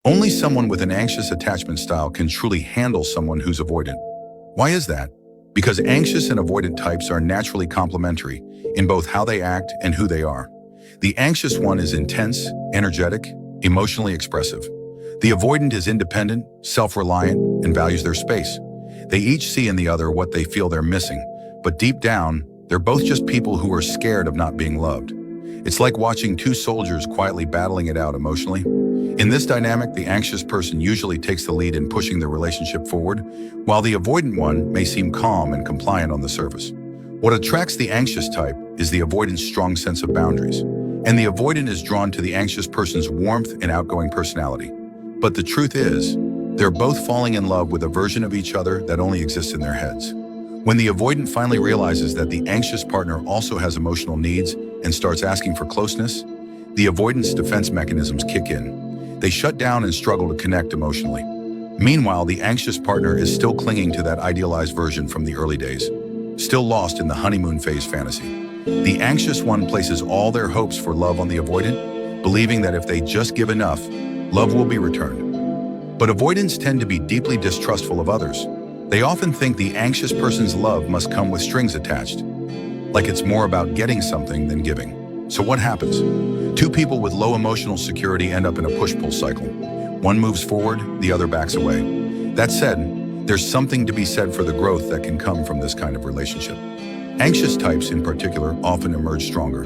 Only someone with an anxious attachment style can truly handle someone who's avoidant. Why is that? Because anxious and avoidant types are naturally complementary in both how they act and who they are. The anxious one is intense, energetic, emotionally expressive. The avoidant is independent, self-reliant, and values their space. They each see in the other what they feel they're missing, but deep down, they're both just people who are scared of not being loved. It's like watching two soldiers quietly battling it out emotionally. In this dynamic, the anxious person usually takes the lead in pushing the relationship forward, while the avoidant one may seem calm and compliant on the surface. What attracts the anxious type is the avoidant's strong sense of boundaries, and the avoidant is drawn to the anxious person's warmth and outgoing personality. But the truth is, they're both falling in love with a version of each other that only exists in their heads. When the avoidant finally realizes that the anxious partner also has emotional needs and starts asking for closeness, the avoidant's defense mechanisms kick in. They shut down and struggle to connect emotionally. Meanwhile, the anxious partner is still clinging to that idealized version from the early days, still lost in the honeymoon phase fantasy. The anxious one places all their hopes for love on the avoidant, believing that if they just give enough, love will be returned. But avoidants tend to be deeply distrustful of others. They often think the anxious person's love must come with strings attached, like it's more about getting something than giving. So what happens? Two people with low emotional security end up in a push-pull cycle. One moves forward, the other backs away. That said, there's something to be said for the growth that can come from this kind of relationship. Anxious types, in particular, often emerge stronger.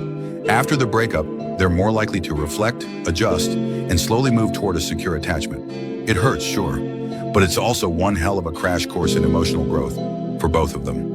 After the breakup, they're more likely to reflect, adjust, and slowly move toward a secure attachment. It hurts, sure, but it's also one hell of a crash course in emotional growth for both of them.